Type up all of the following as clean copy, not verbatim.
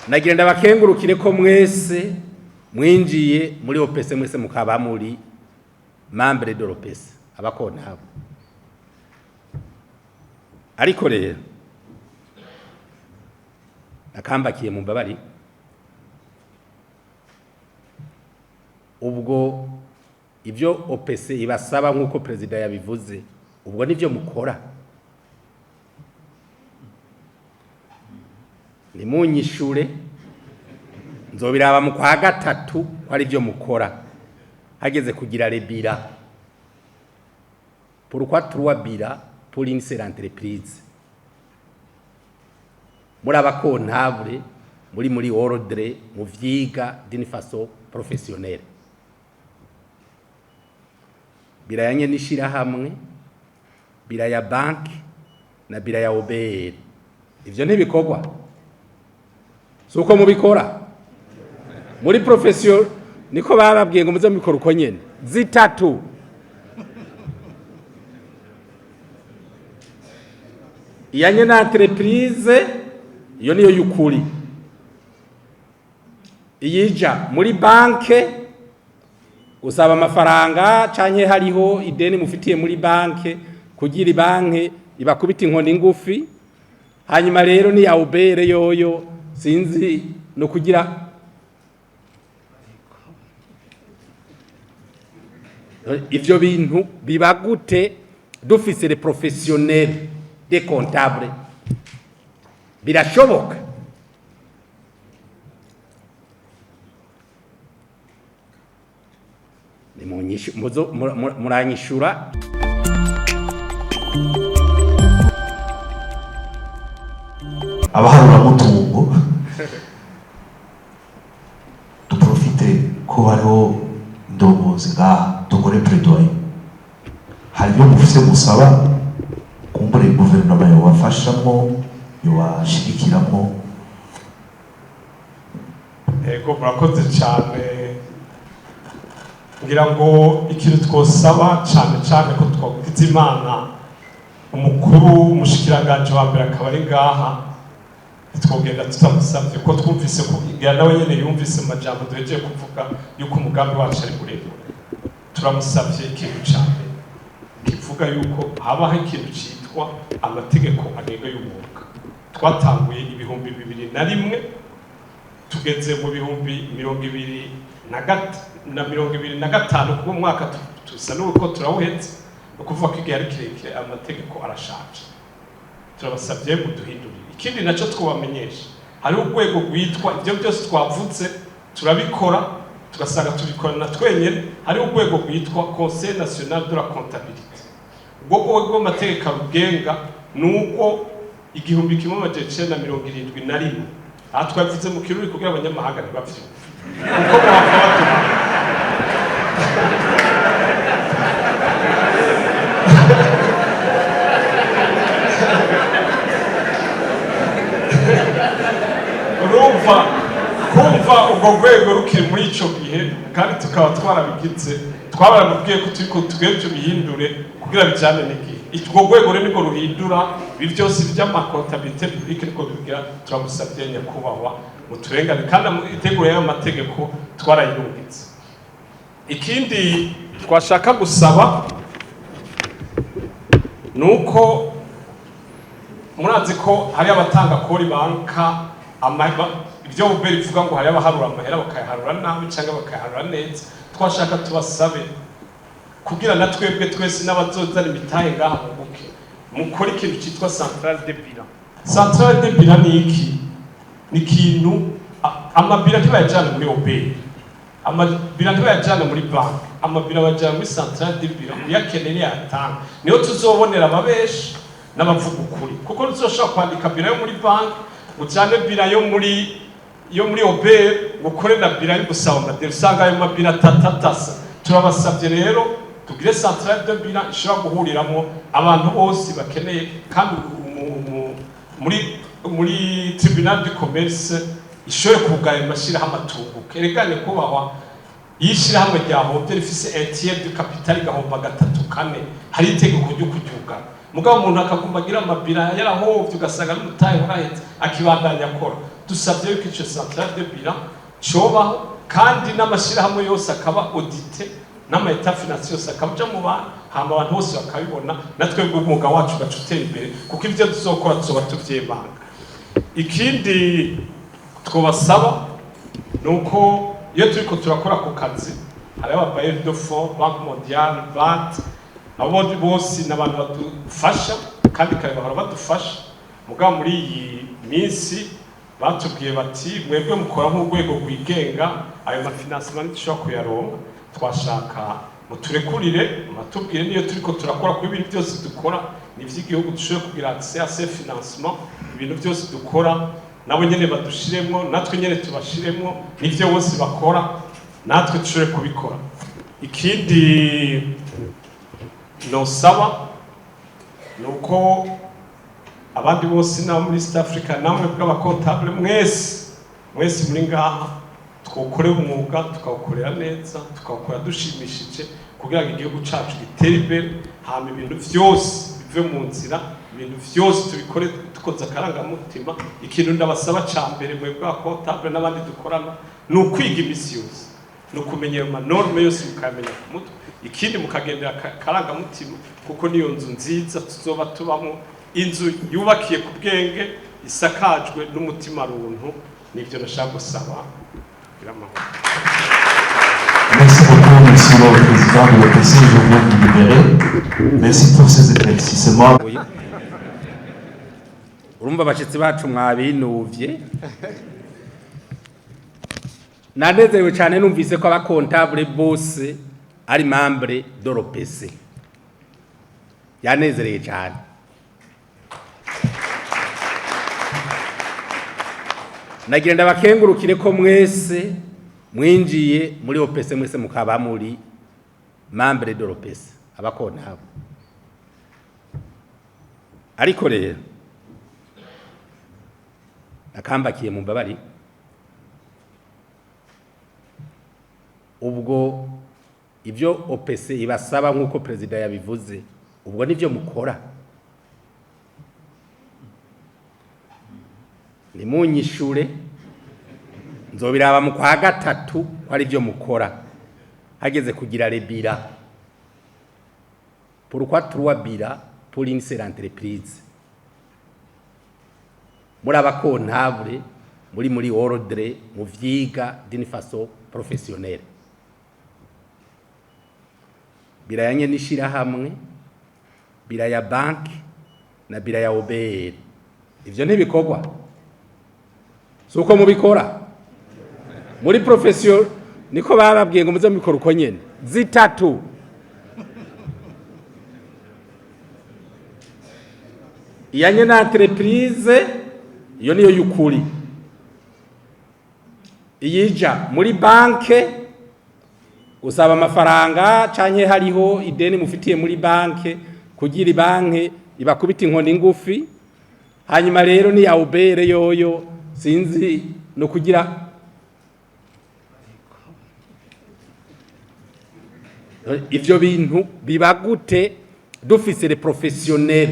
nagira ndabakengurukire ko mwese mwinjiye muri OPC mwese mukaba muri membre de l'OPC abakontabo ariko rero akambakiye mu mbabari ubwo ivyo OPC ibasaba nkuko president yabivuze ubwo nivyo mukora nimunyishure nzobiraba mu kwa gatatu ari byo mukora hageze kugira rebira pourquoi trois bira pour une seule entreprise muri abakontable muri ordre mu vyiga d'une façon professionnelle birayanye nishira hamwe biraya bank na biraya OBR ivyo ntibikogwa suko mubikora muri profession niko bababwiye ngo muze mubikora uko nyene zitatu iyanye na entreprise iyo niyo yukuri iyija muri banke usaba amafaranga canke hariho ideni mufitiye muri banke kugira banke ibakubita inkoni ngufi hanyuma rero ni ya ubere yoyo sinzi no kugira ivyo bintu bibagute dufise les professionnels des comptables birashoboka ni muranyishura abaharura mutungo duprofite ko hariho indongozi ngaha dukore plaidoyer hari ibyo mufise musaba kumbure guverinoma yobafashamo yobashigikiramo. Ego murakoze cyane ngira ngo ikintu twosaba cyane ko twagize Imana umukuru umushikiranganje wa mbere akaba ari ngaha twogenda tutamusabye ko twumvise ko igira nawe nyene yumvise amajambo duhejeje kuvuga yuko umugambi wacu ari muremure turamusabye ikintu cyane kivuga yuko habaho ikintu cyitwa amategeko agenga y'umwuga twatanguye ibihumbi 2001 tugeze mu bihumbi 2025 kuko mwaka tusa nuko turawuhetse ukuvuga ko igihe ari kirekire amategeko arashaje turabasabye muduhindurire ikindi naco twabamenyesha hari urwego rwitwa ibyo byose twavutse turabikora tugasanga tubikorana twenyene hari urwego rwitwa Conseil National de la Comptabilité ubwo rw'amategeko rugenga nuko 1971 aha twavuze mu kiruri kugira abanyamahanga ntibapfe uko kumva ubwo rwego rukiri muri ico gihe kandi tukaba twarabigize twabaramubwiye ko turiko tugeje bihindure kugira bijane n'igihe icyo rwego rero niko ruhindura byose by'amakontabilité publique niko bigira turamusabye nyakubahwa muturengane kandi iteguro y'amategeko twarayirungitse. Ikindi twashaka gusaba nuko murazi ko hari abatanga kori banka ibyo ubere bivuga ngo hari abaharura amahera bakayaharura nabi cyangwa bakayaharura neza twashaka tubasabe kugira na twebwe twese n'abazozana imitahe ngaha mu buke mukora ikintu cyitwa centrale de bilan. Centrale de bilan ni iki? Ni ikintu amabira ntibayajyana muri obere amabira ntibayajyana muri banki amabira bajyana muri centrale de bilan uyakeneye yatanga niho tuzobonera ababeshi n'abavuga ukuri kuko tuzoshobora kwandika bira yo muri banki ujyane bira yo muri obere ukore na bira y'ugusaba amadeni usanga ayo mabira atatatasa. Turabasabye rero tugire centrale de bilan ishobora guhuriramo abantu bose bakeneye kandi muri tribunal du commerce ishobora kugaya mashira amatungo kerekane kubahwa yishira hamwe ryahombye rifise entier de capital gahomba 3-4 hari itegeko ryo kuryuga mugabo umuntu akakumbagira amabira yarahovye ugasanga n'umutahe warahetse akibandanya akora dusabye yuko ico centrale de bilan cobaho kandi n'amashirahamwe yose akaba audité n'amaeta financier yose akaja mu bantu hama abantu bose bakabibona natwe umwuga wacu gacutera imbere kuko ivyo tuzokora tuzoba tuvyemanga. Ikindi twobasaba nuko iyo turiko turakora ku kazi hari ababaye de fonds Banque Mondiale BAD abo bose n'abantu badufasha kandi kare bahora badufasha mugabo muri iyi minsi batubwiye bati mwebwe mukora nk'urwego rwigenga ayo mafinancement dushobora kuyaronka twashaka muturekurire matubwire niyo turiko turakora ku ibintu byose dukora n'ivy'igihugu dushobora kugira accès à ces financements ibintu byose dukora nabo nyene badushiremo natwe nyene tubashiremo n'ivyo bose bakora natwe dushobore kubikora. Ikindi nosaba nuko abandi bose na muri East Africa namwe bw'abakontable mwese muri ngaha twokore umwuga tukawukorera neza tukawukora dushimishije kugira ngo igihugu cacu gitere imbere hama ibintu vyose bive mu nzira ibintu vyose tubikore dukoze akarangamutima. Ikintu ndabasaba ca mbere mwe bw'abakontable n'abandi dukorana ni ukwiga imisi yose ni ukumenya ayo manorme yose mukamenya ku mutwe. Ikindi mukagendera akarangamutima kuko niyo nzu nziza tuzoba tubamo inzu yubakiye ku bwenge isakajwe n'umutima runtu nivyo nashaka gusaba. Merci beaucoup, Monsieur le Président de l'OPC, je viens de vous libérer. Merci pour ces éclaircissements. Urumva abashitsi bacu mwabinuvye nanezerewe cyane numvise ko abakontable bose ari membre de l'OPC yanezereye cyane. Nagira ndabakengurukire ko mwese mwinjiye muri OPC mwese mukaba muri membre de l'OPC abakontable. Ariko rero akambakiye mu mbabari ubwo ivyo OPC ibasaba nkuko president yabivuze ubwo nivyo mukora nimunyishure nzobiraba mu kwa gatatu ari byo mukora hageze kugira rebira pourquoi trois bira pour une seule entreprise muri abakontable muri ordre mu vyiga d'une façon professionnelle birayanye nishira hamwe biraya bank na biraya OBR ivyo ntibikogwa suko mubikora muri profession niko bababwiye ngo muze mubikora uko nyene zitatu iyanye na entreprise iyo niyo yukuri iyija muri banke usaba amafaranga canke hariho ideni mufitiye muri banke kugira banke ibakubita inkoni ngufi hanyuma rero ni ya ubere yoyo sinzi no kugira ivyo bintu bibagute dufise les professionnels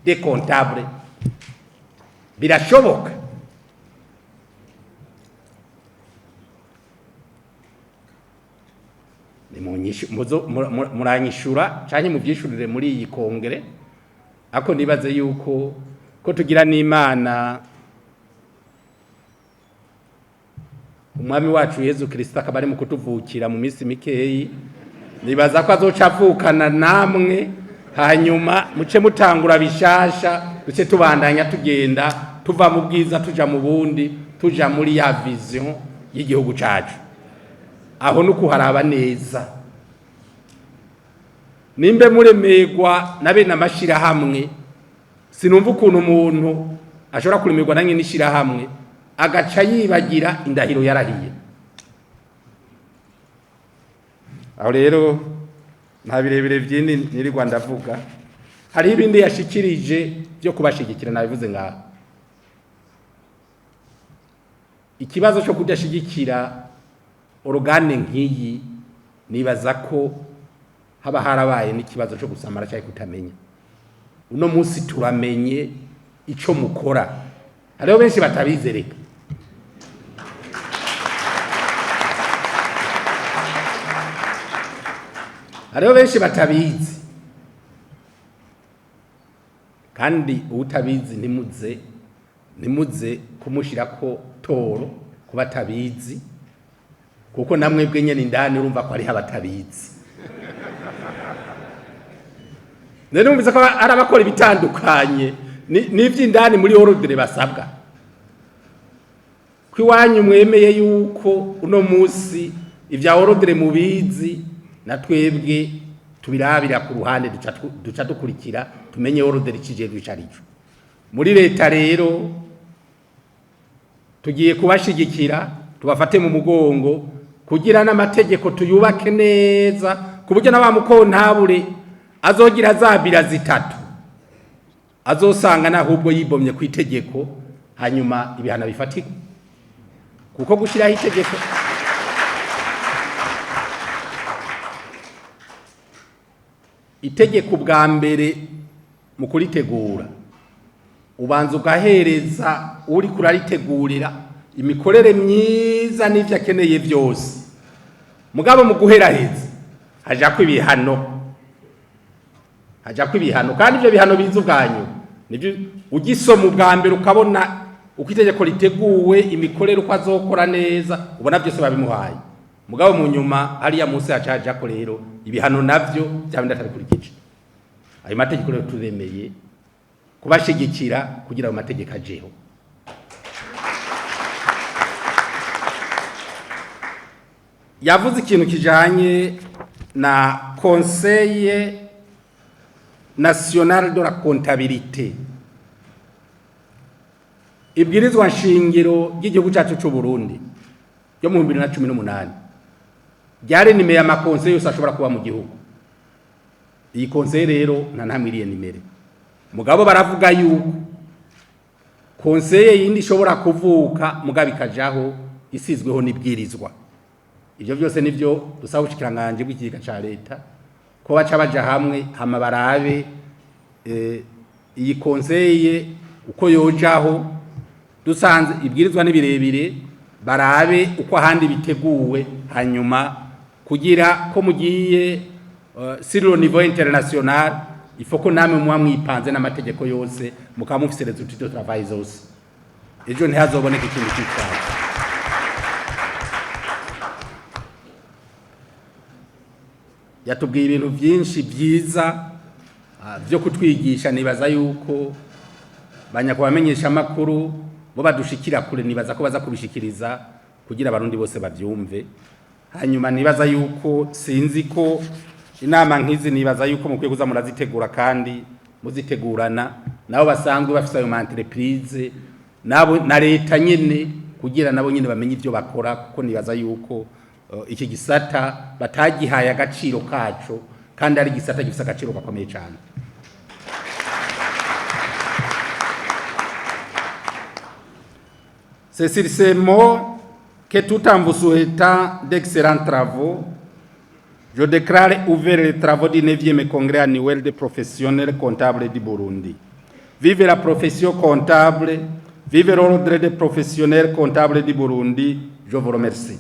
des comptables birashoboka muranyishura canke muvyishurire muri iyi kongere ako nibaze yuko ko tugira n'Imana umwami wacu Yesu Kristo akaba ari mu kutuvukira mu minsi mikeyi nibaza ko azoca avukana namwe hanyuma muce mutangura bishasha duce tubandanya tugenda tuva mu bwiza tuja mu bundi tuja muri ya vision y'igihugu cacu aho nuko haraba neza nimbe muremegwa nabe namashira hamwe sinumva ukuntu umuntu ashobora kuremerwa nange nishira hamwe agaca yibagira indahiro yarahiye aho rero nta birebire vyindi nirirwa ndavuga hari ibindi yashikirije byo kubashigikira nabivuze ngaho ikibazo cyo kudashigikira organe nk'iyi nibaza ko haba harabaye n'ikibazo cyo gusamara cyangwa kutamenya uno munsi turamenye ico mukora hariho benshi batabizereka hariho benshi batabizi kandi utabizi ntimuze kumushirako toro kuba tabizi kuko namwe bwenye n'indani urumva ko ari abatabizi none umviza ko arabakora ibitandukanye n'ivy'indani muri ordre basabwa kwiwanyu mwemeye yuko uno musi ivya ordre mubizi na twebwe tubirabira ku ruhande duca dukurikira tumenye ordre cije rwicarico muri leta rero tugiye kubashigikira tubafate mu mugongo kugira n'amategeko tuyubake neza kuburyo n'abamukontabure azogira zabira zitatu azosanga nahubwo yibomye ku itegeko hanyuma ibihana bifatika kuko gushiraho itegeko itegeko bwa mbere mu kuritegura ubanza ugahereza uri kuraritegurira imikorere myiza n'ivyo akeneye byose mugabo mu guheraheza hajako ibihano kandi ivyo bihano biza ubwanyu nivyo ugisoma ubwa mbere ukabona uko itegeko riteguwe imikorere uko azokora neza ubona byose babimuhaye mugabo mu nyuma hariya munsi hacajako rero ibihano navyo byabindi atarikurikije ayo mategeko rero turemeye kubashigikira kugira ayo mategeko ajeho yavuze ikintu kijanye na Conseil National de la Comptabilité ibwirizwa nshingiro ry'igihugu cyacu cy'u Burundi yo mu 2018 ryari nimeye amakonseye yose ashobora kuba mu gihugu iyi conseil rero ntamwiriye nimere mugabo baravuga yuko conseil yindi ishobora kuvuka mugabo ikajaho isizweho nibwirizwa ivyo byose nivyo dusaba ushikiranganje bw'ikiga ca leta ko baca baja hamwe hama barabe iyi conseil uko yojaho dusanze ibwirizwa nibirebire barabe uko ahandi biteguwe hanyuma kugira ko mugiye sur le niveau international il faut ko namwe muba mwipanze n'amategeko yose mukaba mufise resultat de travail zose ejo ntihazoboneka ikintu cyitwaye yatubwiye ibintu byinshi byiza byo kutwigisha nibaza yuko banyakubamenyesha amakuru bo badushikira kure nibaza ko baza kubishikiriza kugira abarundi bose bavyumve hanyuma nibaza yuko sinzi ko inama nkizi nibaza yuko mukwiye kuza murazitegura kandi muzitegurana nabo basanzwe bafise ayo entreprise nabo na leta nyene kugira nabo nyene bamenye ivyo bakora kuko nibaza yuko iki gisata batagihaye agaciro kaco kandi ari gisata gifise agaciro gakomeye cyane c'est sur ces mots que tout en vous souhaitant d'excellents travaux je déclare ouvert les travaux du 9e congrès annuel des professionnels comptables du Burundi. Vive la profession comptable, vive l'ordre des professionnels comptables du Burundi. Je vous remercie.